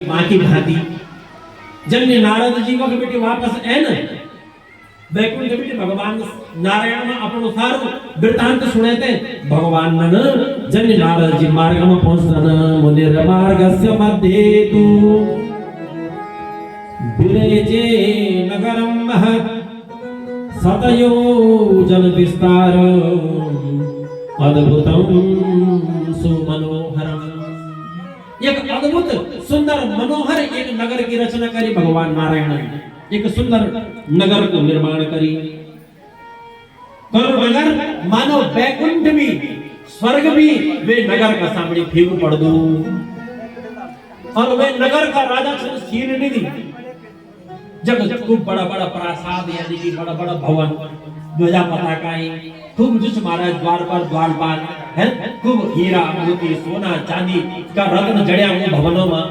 मां की भांति जन्य नारद जी वक्त बेटे वापस आए न वैकुंठ बेटे भगवान नारायण में अपनो सारो वृतांत सुने थे भगवान न जन्य नारद जी मार्ग में पहुंचन मुनिर मार्गस्य मध्ये तु विरेजे नगरम सतयो जन विस्तार अद्भुतम सुमनोहरम। एक अद्भुत सुंदर मनोहर एक नगर की रचना करी भगवान नारायण ने। एक सुंदर नगर को निर्माण करी। करो नगर मानो वैकुंठ भी स्वर्ग भी वे नगर का सामने फेंकू पड़ दो। और वे नगर का राजा शील निधि जगत खूब बड़ा बड़ा प्रासाद यानी कि बड़ा बड़ा भवन ध्वजा पताकाएं खूब जिस महाराज द्वार पर द्वारपाल है खूब हीरा मोती सोना चांदी का रत्न जड़िया हुए भवनों में।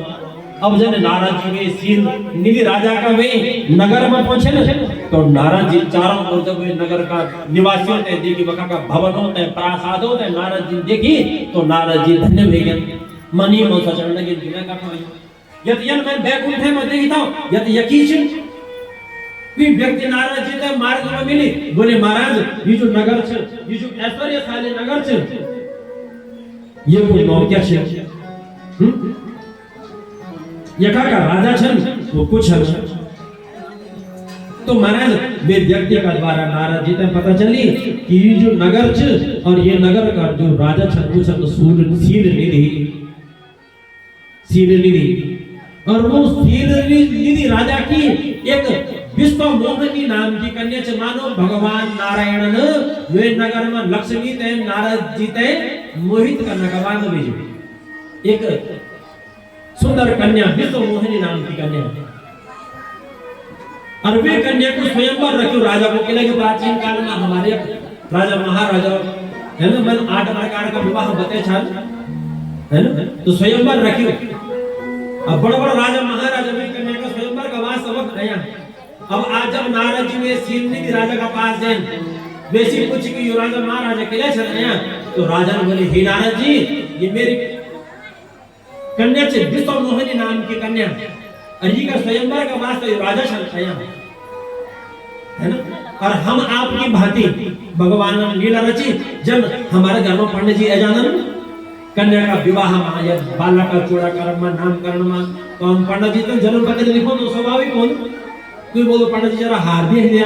अब जन नारद जी वे शील निधि राजा का वे नगर में पहुंचे न तो नारद जी चारों ओर जब वे नगर का निवासियों ने देखी वहां का भवनों ने प्रासादों ने नारद जी देखी तो नारद जी धन्य हो गए। मनी में सोचने लगे बिना का यतियन में बैकुंठ में देखी था यत यकीश भी व्यक्ति नारद जी के मार्ग में मिली बोले महाराज ये जो नगर छ ये जो ऐश्वर्यशाली नगर छ ये कोई नौ क्या छ यका का राजा छन वो कुछ है तो महाराज वे व्यक्ति का द्वारा नारद जी तक पता चली कि ये जो नगर छ और ये नगर का जो राजा छन वो छन शील निधि और वो शील निधि राजा की एक विश्व मोहिनी नाम की कन्या छ। मानो भगवान नारायण ने वे नगर में लक्ष्मी ते नारद जी ते मोहित करने का बाद भेजो एक सुंदर कन्या विश्व मोहिनी नाम की कन्या। और वे कन्या को स्वयंवर रखो राजा को कहले कि प्राचीन काल में हमारे राजा महाराजा है ना मन 8 प्रकार का विवाह बते छल है ना तो स्वयंवर रखियो। अब बड़ा बड़ा राजा महाराजा वे कन्या का स्वयंवर का वास वक्त आया। अब आज जब नारद जी वे शील निधि राजा का पास हैं वैसे पूछ कि यो राजा महाराजा के लिए चल आया तो राजा ने बोले हे नारद जी ये मेरी कन्या से विश्व मोहिनी नाम की कन्या अजी का स्वयंवर का वास्ता यो राजा चल आया है ना। और हम आपकी भांति भगवान ने लीला रची जब हमारे घर में पंडित जी अजानन कन्या का विवाह में या बालक का चूड़ा कर्म में नामकरण में तो हम पंडित जी तो जन्म पत्र लिखो तो स्वाभाविक हो कोई बोलो पंडित जी जरा हार दे दिया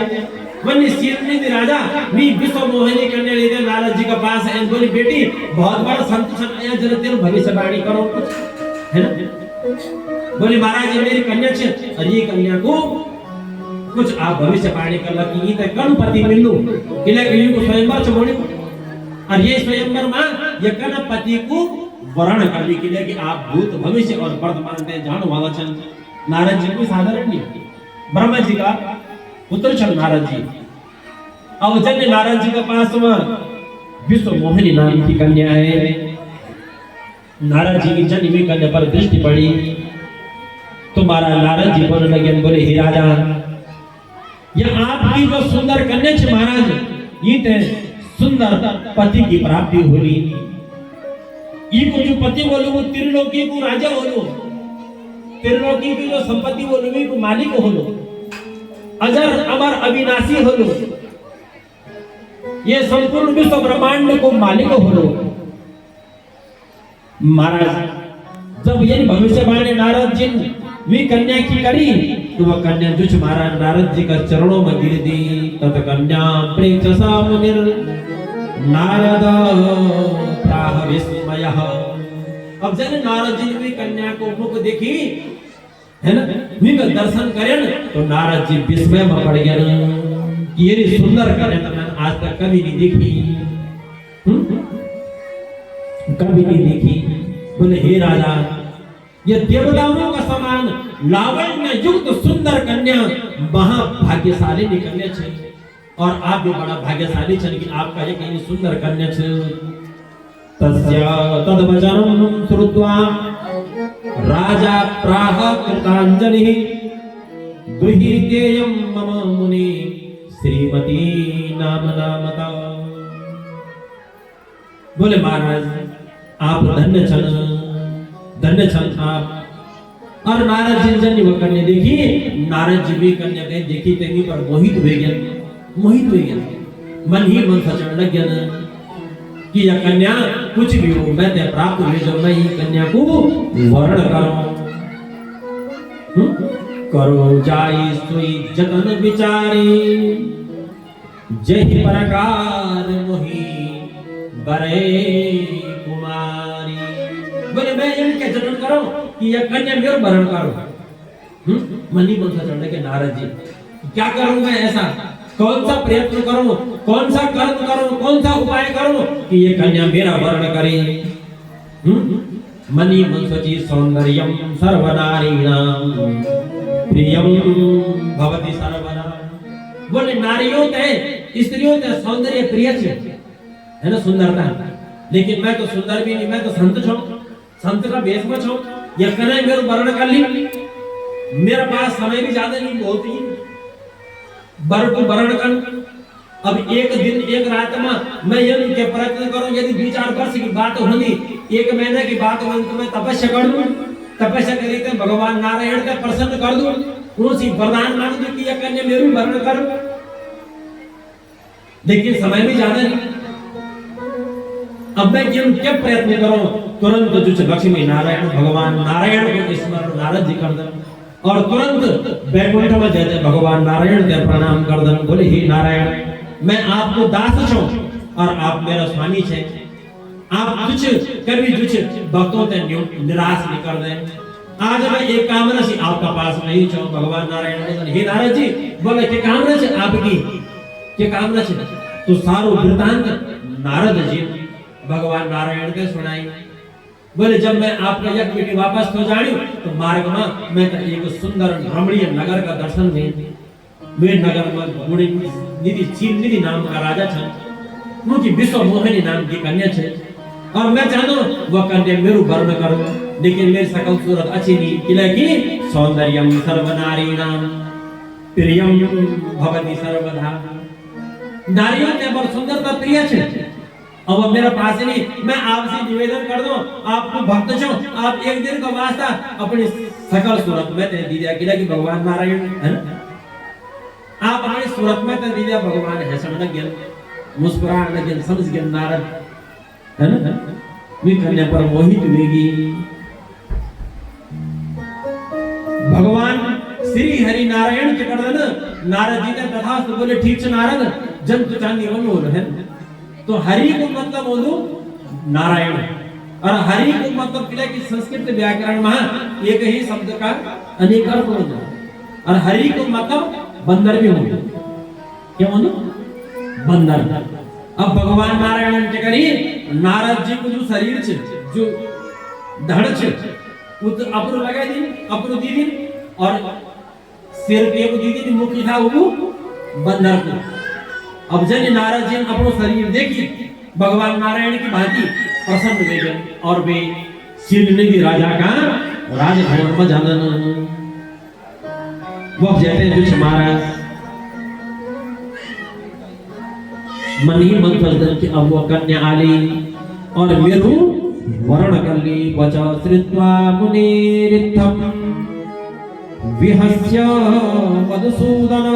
वन्य शील निधि राजा नी विश्व मोहिनी कन्या लेते नारद जी का पास है बोली बेटी बहुत बड़ा संतोष आया जरा तेरे भविष्यवाणी करो कुछ है ना। बोले महाराज ये मेरी कन्या छे और ये कन्या को कुछ आप भविष्यवाणी कर लगी ये तो गणपति मिलू इले कहीं को स्वयंवर से बोली और ये स्वयंवर में ये गणपति को वर्ण करने के लिए कि आप भूत भविष्य और वर्तमान में जानो वाला छन। नारद जी कोई साधारण नहीं ब्रह्मा जी का पुत्र छन नारद जी। अब जब नारद जी के पास में विश्व मोहिनी नाम की कन्या है नारद जी की जन्मी कन्या पर दृष्टि पड़ी तो महाराज नारद जी बोलने लगे बोले हे राजा ये आपकी जो सुंदर कन्या छे महाराज ये ते सुंदर पति की प्राप्ति होली ये को जो पति बोलो वो त्रिलोकी को राजा बोलो त्रिलोकी की जो संपत्ति बोलो वो मालिक होलो अजर अमर अविनाशी होलो ये संपूर्ण विश्व ब्रह्मांड को मालिक होलो। महाराज जब ये भविष्यवाणी नारद जी वी कन्या की करी तो वह कन्या जुच महाराज नारद जी का चरणों में गिर दी तत कन्या प्रेक्षसा मुनिर नारद प्राह विस्मयः। अब जब नारद जी ने कन्या को मुख देखी है ना वी का दर्शन करें तो नारद जी विस्मय में पड़ गए ये सुंदर कन्या मैंने आज तक कभी नहीं देखी कभी नहीं देखी। बोले हे राजा ये देवताओं का समान लावण्य युक्त सुंदर कन्या महा भाग्यशाली निकलने छे और आप भी बड़ा भाग्यशाली छे कि आपका एक सुंदर कन्या छे। तस्या तद्वचनं श्रुत्वा राजा प्राह कृतांजलिः गृहीतेयं मम मुनि श्रीमती नाम नामता। बोले महाराज आप धन्य छन आप और नारद जी जन वो कन्या देखी, नारद जी भी कन्या के देखी तेनी पर मोहित हो गया, मोहित हो गया। मन ही मन सोचने लग गया ना कि यह कन्या कुछ भी हो मैं ते प्राप्त हुए जब मैं ये कन्या को वर्ण करूं। करो जाई सोई जतन विचारी, जय प्रकार मोही बरे कुमारी। बोले मैं इनके जतन करो कि यह कन्या मेरे वर्ण करो। मनी मन सोचने लगे नारद जी क्या करूं मैं ऐसा, कौन सा प्रयत्न करूं, कौन सा कर्म करूं, कौन सा उपाय करूं कि ये कन्या मेरा वर्ण करे। मनी मन सोची सौंदर्यम सर्वनारीणाम प्रियम भवति सर्वदा। बोले नारियों के स्त्रियों के सौंदर्य प्रिय है ना, सुंदरता, लेकिन मैं तो सुंदर भी नहीं, मैं तो संत छूं, संत का वेश में छूं। ये कन्या मेरे वर्ण कर ली, मेरे पास समय भी ज्यादा नहीं, बहुत ही बर को वर्ण कर। अब एक दिन एक रात में मैं यदि के प्रयत्न करूं, यदि 2-4 वर्ष की बात होनी, 1 महीने की बात होनी, तो मैं तपस्या कर दूं, तपस्या करी तो भगवान नारायण का प्रसन्न कर दूं, उनसे वरदान मांग दूं कि यह कन्या मेरू वर्ण कर। लेकिन समय भी ज्यादा नहीं, अब मैं क्या प्रयत्न करूं, तुरंत जो लक्ष्मी नारायण भगवान नारायण को स्मरण नारद जी कर दें और तुरंत वैकुंठ में जाते भगवान नारायण के प्रणाम कर दें। बोले हे नारायण, मैं आपको दास छूं और आप मेरा स्वामी छे, आप कुछ कभी कुछ भक्तों ते निराश नहीं कर दें। आज मैं एक कामना से आपका पास नहीं छूं। भगवान नारायण बोले हे नारद जी, बोले क्या कामना है आपकी, क्या कामना है? तो सारो वृतांत नारद जी भगवान नारायण के सुनाई। बोले जब मैं आपका यज्ञ मिट्टी वापस हो जाऊं तो मार्ग में मैं एक सुंदर रमणीय नगर का दर्शन दें। वे नगर में गुणी निधि चीन निधि नाम का राजा था, उनकी विश्व मोहिनी नाम की कन्या छे और मैं चाहता हूं वह कन्या मेरू वर्ण करूं, लेकिन मेरी सकल सूरत अच्छी नहीं, कि सौंदर्यम सर्वनारीणाम प्रियम भवति सर्वदा। नारियों के बर सुंदरता प्रिय छे। अब मेरा पास नहीं, मैं आपसे निवेदन कर दूं, आपको भक्त छो, आप एक दिन का वास्ता अपनी सकल सूरत में ते दिया कि भगवान नारायण है ना, आप अपनी सूरत में ते दिया भगवान है, समझ गए, मुस्कुराने लगे, समझ गए नारद है ना, वे कन्या पर मोहित हुएगी। भगवान श्री हरि नारायण के कर देना, नारद जी ने तथास्तु बोले ठीक है नारद, जंतु चांदी वन हो है। तो हरि को मतलब बोलो नारायण, और हरि को मतलब क्या कि संस्कृत व्याकरण में एक ही शब्द का अनेक अर्थ होता है, और हरि को मतलब बंदर भी होता है, क्या बोलो बंदर। अब भगवान नारायण के करी नारद जी को जो शरीर छे, जो धड़ छे, वो तो अपरो लगा दी, अपरो दी दी, और सिर पे दी दी, मुख था वो बंदर को। अब जन नारद जी अपनो शरीर देखी भगवान नारायण की भांति प्रसन्न हुए गए और वे शिवनिधि राजा का राजभवन में जानन। वो कहते हैं कुछ महाराज मन ही मन सोचते कि अब वो कन्या आली और मेरू वर्ण कर ली। वचा श्रुत्वा मुनिरित्थम विहस्य मधुसूदन